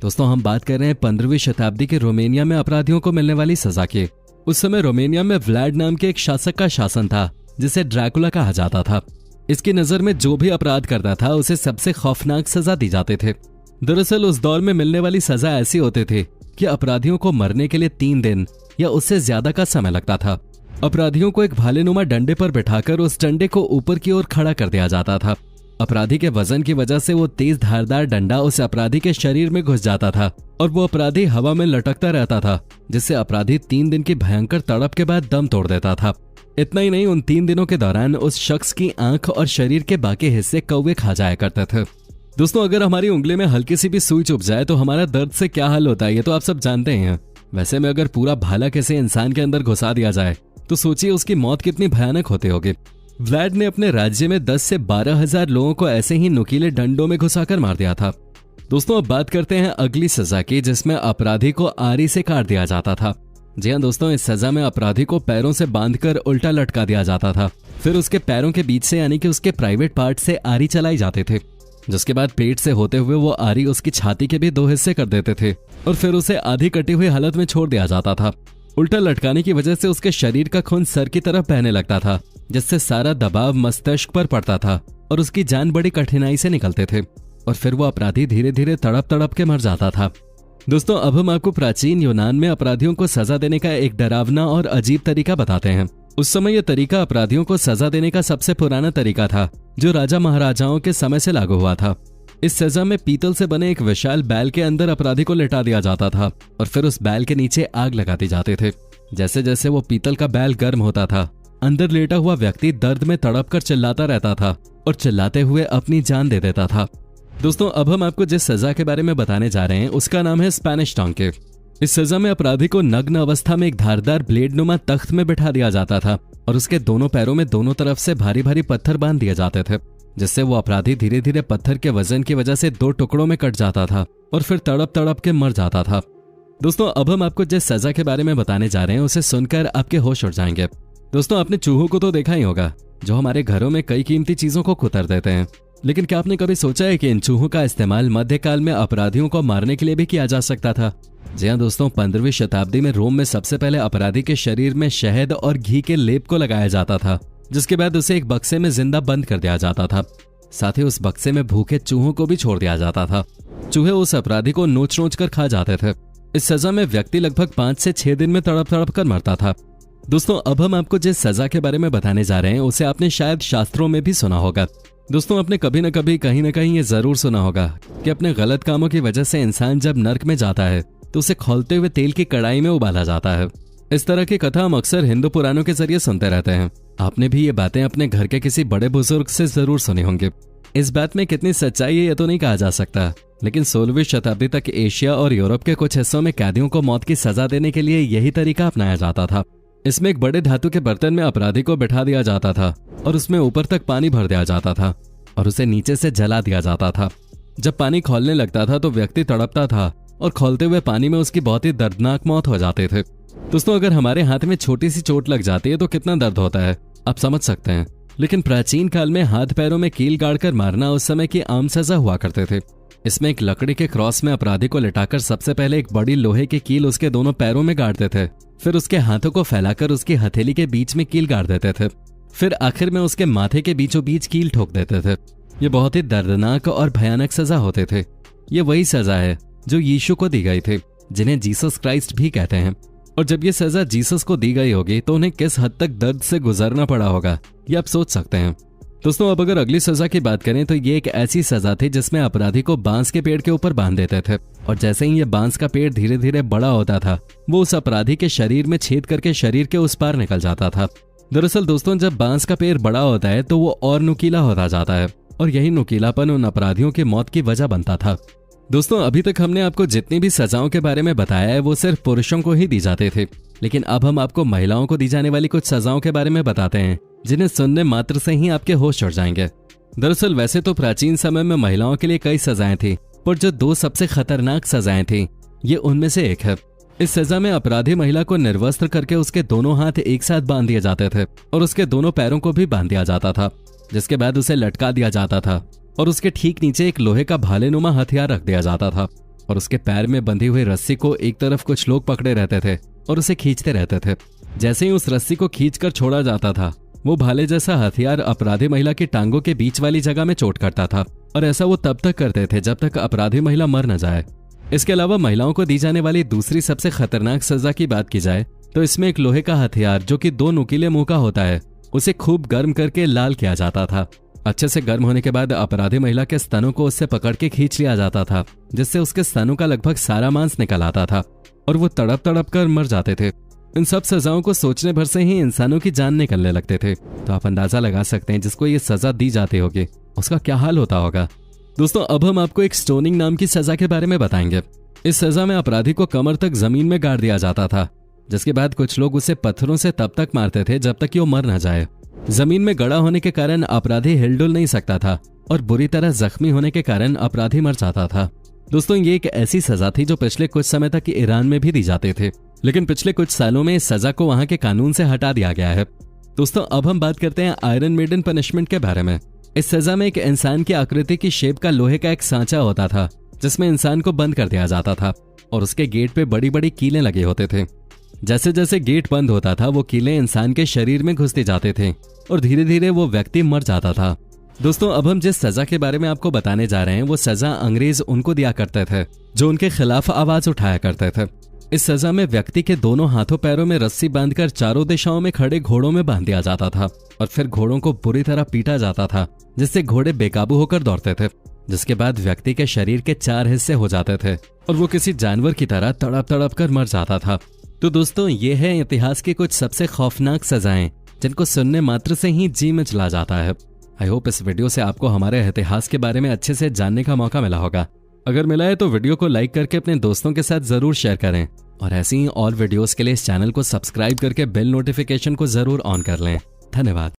दोस्तों हम बात कर रहे हैं 15वीं शताब्दी के रोमानिया में अपराधियों को मिलने वाली सजा की। उस समय रोमानिया में व्लाड नाम के एक शासक का शासन था जिसे ड्रैकुला कहा जाता था। इसकी नजर में जो भी अपराध करता था उसे सबसे खौफनाक सजा दी जाते थे। दरअसल उस दौर में मिलने वाली सजा ऐसी होती थी कि अपराधियों को मरने के लिए 3 दिन या उससे ज्यादा का समय लगता था। अपराधियों को एक भालेनुमा डंडे पर बिठाकर उस डंडे को ऊपर की ओर खड़ा कर दिया जाता था। अपराधी के वजन की वजह से वो तेज धारदार डंडा उस अपराधी के शरीर में घुस जाता था और वो अपराधी हवा में लटकता रहता था, जिससे अपराधी 3 दिन की भयंकर तड़प के बाद दम तोड़ देता था। इतना ही नहीं, उन 3 दिनों के दौरान उस शख्स की आंख और शरीर के बाकी हिस्से कौवे खा जाया करते थे। दोस्तों अगर हमारी उंगली में हल्की सी भी सुई चुभ जाए तो हमारा दर्द से क्या हाल होता है ये तो आप सब जानते ही हैं। वैसे में अगर पूरा भाला किसी इंसान के अंदर घुसा दिया जाए तो सोचिए उसकी मौत कितनी भयानक होती होगी। व्लाड ने अपने राज्य में 10 से 12,000 लोगों को ऐसे ही नुकीले डंडों में घुसाकर मार दिया था। दोस्तों अब बात करते हैं अगली सजा की, जिसमें अपराधी को आरी से काट दिया जाता था। जी हाँ दोस्तों, इस सजा में अपराधी को पैरों से बांधकर उल्टा लटका दिया जाता था। फिर उसके पैरों के बीच से यानी कि उसके प्राइवेट पार्ट से आरी चलाई जाते थे, जिसके बाद पेट से होते हुए वो आरी उसकी छाती के भी 2 हिस्से कर देते थे और फिर उसे आधी कटी हुई हालत में छोड़ दिया जाता था। उल्टा लटकाने की वजह से उसके शरीर का खून सर की तरफ बहने लगता था, जिससे सारा दबाव मस्तिष्क पर पड़ता था और उसकी जान बड़ी कठिनाई से निकलते थे और फिर वो अपराधी धीरे धीरे तड़प तड़प के मर जाता था। दोस्तों अब हम आपको प्राचीन यूनान में अपराधियों को सजा देने का एक डरावना और अजीब तरीका बताते हैं। उस समय यह तरीका अपराधियों को सजा देने का सबसे पुराना तरीका था, जो राजा महाराजाओं के समय से लागू हुआ था। इस सजा में पीतल से बने एक विशाल बैल के अंदर अपराधी को लिटा दिया जाता था और फिर उस बैल के नीचे आग लगाती जाते थे। जैसे जैसे वो पीतल का बैल गर्म होता था, अंदर लेटा हुआ व्यक्ति दर्द में तड़प कर चिल्लाता रहता था और चिल्लाते हुए अपनी जान दे देता था। दोस्तों अब हम आपको जिस सजा के बारे में बताने जा रहे हैं उसका नाम है स्पेनिश टॉन्के। इस सजा में अपराधी को नग्न अवस्था में एक धारदार ब्लेड नुमा तख्त में बिठा दिया जाता था और उसके दोनों पैरों में दोनों तरफ से भारी भारी पत्थर बांध दिए जाते थे, जिससे वो अपराधी धीरे धीरे पत्थर के वजन की वजह से 2 टुकड़ों में कट जाता था और फिर तड़प तड़प के मर जाता था। दोस्तों अब हम आपको जिस सजा के बारे में बताने जा रहे हैं उसे सुनकर आपके होश उड़ जाएंगे। दोस्तों आपने चूहों को तो देखा ही होगा, जो हमारे घरों में कई कीमती चीजों को कुतर देते हैं। लेकिन क्या आपने कभी सोचा है कि इन चूहों का इस्तेमाल मध्यकाल में अपराधियों को मारने के लिए भी किया जा सकता था? जी हाँ दोस्तों, 15वीं शताब्दी में रोम में सबसे पहले अपराधी के शरीर में शहद और घी के लेप को लगाया जाता था, जिसके बाद उसे एक बक्से में जिंदा बंद कर दिया जाता था। साथ ही उस बक्से में भूखे चूहों को भी छोड़ दिया जाता था। चूहे उस अपराधी को नोच नोच कर खा जाते थे। इस सजा में व्यक्ति लगभग 5 से 6 दिन में तड़प तड़प कर मरता था। दोस्तों अब हम आपको जिस सजा के बारे में बताने जा रहे हैं उसे आपने शायद शास्त्रों में भी सुना होगा। दोस्तों आपने कभी न कभी कहीं न कहीं ये जरूर सुना होगा कि अपने गलत कामों की वजह से इंसान जब नर्क में जाता है तो उसे खौलते हुए तेल की कढ़ाई में उबाला जाता है। इस तरह की कथा हम अक्सर हिंदू पुराणों के जरिए सुनते रहते हैं। आपने भी ये बातें अपने घर के किसी बड़े बुजुर्ग से जरूर सुनी होंगी। इस बात में कितनी सच्चाई है ये तो नहीं कहा जा सकता, लेकिन 16वीं शताब्दी तक एशिया और यूरोप के कुछ हिस्सों में कैदियों को मौत की सजा देने के लिए यही तरीका अपनाया जाता था। इसमें एक बड़े धातु के बर्तन में अपराधी को बिठा दिया जाता था और उसमें ऊपर तक पानी भर दिया जाता था और उसे नीचे से जला दिया जाता था। जब पानी खौलने लगता था तो व्यक्ति तड़पता था और खौलते हुए पानी में उसकी बहुत ही दर्दनाक मौत हो जाते थे। दोस्तों अगर हमारे हाथ में छोटी सी चोट लग जाती है तो कितना दर्द होता है आप समझ सकते हैं। लेकिन प्राचीन काल में हाथ पैरों में कील गाड़कर मारना उस समय की आम सजा हुआ करते थे। इसमें एक लकड़ी के क्रॉस में अपराधी को लिटाकर सबसे पहले एक बड़ी लोहे की कील उसके दोनों पैरों में गाड़ते थे, फिर उसके हाथों को फैलाकर उसकी हथेली के बीच में कील गाड़ देते थे, फिर आखिर में उसके माथे के बीचों बीच कील ठोक देते थे। ये बहुत ही दर्दनाक और भयानक सजा होते थे। ये वही सजा है जो यीशु को दी गई थी, जिन्हें जीसस क्राइस्ट भी कहते हैं। और जब ये सजा जीसस को दी गई होगी तो उन्हें किस हद तक दर्द से गुजरना पड़ा होगा ये आप सोच सकते हैं। दोस्तों अब अगर अगली सजा की बात करें तो ये एक ऐसी सजा थी जिसमें अपराधी को बांस के पेड़ के ऊपर बांध देते थे और जैसे ही ये बांस का पेड़ धीरे धीरे बड़ा होता था वो उस अपराधी के शरीर में छेद करके शरीर के उस पार निकल जाता था। दरअसल दोस्तों जब बांस का पेड़ बड़ा होता है तो वो और नुकीला होता जाता है और यही नुकीलापन उन अपराधियों की मौत की वजह बनता था। दोस्तों अभी तक हमने आपको जितनी भी सजाओं के बारे में बताया है वो सिर्फ पुरुषों को ही दी जाते थे, लेकिन अब हम आपको महिलाओं को दी जाने वाली कुछ सजाओं के बारे में बताते हैं जिन्हें सुनने मात्र से ही आपके होश उड़ जाएंगे। दरअसल वैसे तो प्राचीन समय में महिलाओं के लिए कई सजाएं थी, पर जो 2 सबसे खतरनाक सजाएं थी ये उनमें से एक है। इस सजा में अपराधी महिला को निर्वस्त्र करके उसके दोनों हाथ एक साथ बांध दिए जाते थे और उसके दोनों पैरों को भी बांध दिया जाता था, जिसके बाद उसे लटका दिया जाता था और उसके ठीक नीचे एक लोहे का भालेनुमा हथियार रख दिया जाता था। और उसके पैर में बंधी हुई रस्सी को एक तरफ कुछ लोग पकड़े रहते थे और उसे खींचते रहते थे। जैसे ही उस रस्सी को खींचकर छोड़ा जाता था, वो भाले जैसा हथियार अपराधी महिला की टांगों के बीच वाली जगह में चोट करता था और ऐसा वो तब तक करते थे जब तक अपराधी महिला मर न जाए। इसके अलावा महिलाओं को दी जाने वाली दूसरी सबसे खतरनाक सजा की बात की जाए तो इसमें एक लोहे का हथियार जो कि 2 नुकीले मुंह का होता है, उसे खूब गर्म करके लाल किया जाता था। अच्छे से गर्म होने के बाद अपराधी महिला के स्तनों को उससे पकड़ के खींच लिया जाता था, जिससे उसके स्तनों का लगभग सारा मांस निकल आता था और वो तड़प तड़प कर मर जाते थे। इन सब सजाओं को सोचने भर से ही इंसानों की जान निकलने लगते थे। तो आप अंदाजा लगा सकते हैं जिसको ये सजा दी जाती होगी उसका क्या हाल होता होगा। दोस्तों, अब हम आपको एक स्टोनिंग नाम की सजा के बारे में बताएंगे। इस सजा में अपराधी को कमर तक जमीन में गाड़ दिया जाता था, जिसके बाद कुछ लोग उसे पत्थरों से तब तक मारते थे जब तक कि वो मर न जाए। जमीन में गड़ा होने के कारण अपराधी हिलडुल नहीं सकता था और बुरी तरह जख्मी होने के कारण अपराधी मर जाता था। दोस्तों, ये एक ऐसी सजा थी जो पिछले कुछ समय तक ईरान में भी दी जाते थे, लेकिन पिछले कुछ सालों में इस सजा को वहां के कानून से हटा दिया गया है। दोस्तों, अब हम बात करते हैं आयरन मेडन पनिशमेंट के बारे में। इस सजा में एक इंसान की आकृति की शेप का लोहे का एक सांचा होता था, जिसमें इंसान को बंद कर दिया जाता था और उसके गेट पे बड़ी बड़ी कीलें लगे होते थे। जैसे जैसे गेट बंद होता था, वो कीलें इंसान के शरीर में घुसते जाते थे और धीरे धीरे वो व्यक्ति मर जाता था। दोस्तों, अब हम जिस सजा के बारे में आपको बताने जा रहे हैं वो सजा अंग्रेज उनको दिया करते थे जो उनके खिलाफ आवाज उठाया करते थे। इस सजा में व्यक्ति के दोनों हाथों पैरों में रस्सी बांधकर चारों दिशाओं में खड़े घोड़ों में बांध दिया जाता था और फिर घोड़ों को बुरी तरह पीटा जाता था, जिससे घोड़े बेकाबू होकर दौड़ते थे, जिसके बाद व्यक्ति के शरीर के 4 हिस्से हो जाते थे और वो किसी जानवर की तरह तड़प तड़प कर मर जाता था। तो दोस्तों, ये है इतिहास की कुछ सबसे खौफनाक सजाएं जिनको सुनने मात्र से ही जी में चला जाता है। आई होप इस वीडियो से आपको हमारे इतिहास के बारे में अच्छे से जानने का मौका मिला होगा। अगर मिला है तो वीडियो को लाइक करके अपने दोस्तों के साथ जरूर शेयर करें और ऐसी ही और वीडियोस के लिए इस चैनल को सब्सक्राइब करके बेल नोटिफिकेशन को जरूर ऑन कर लें। धन्यवाद।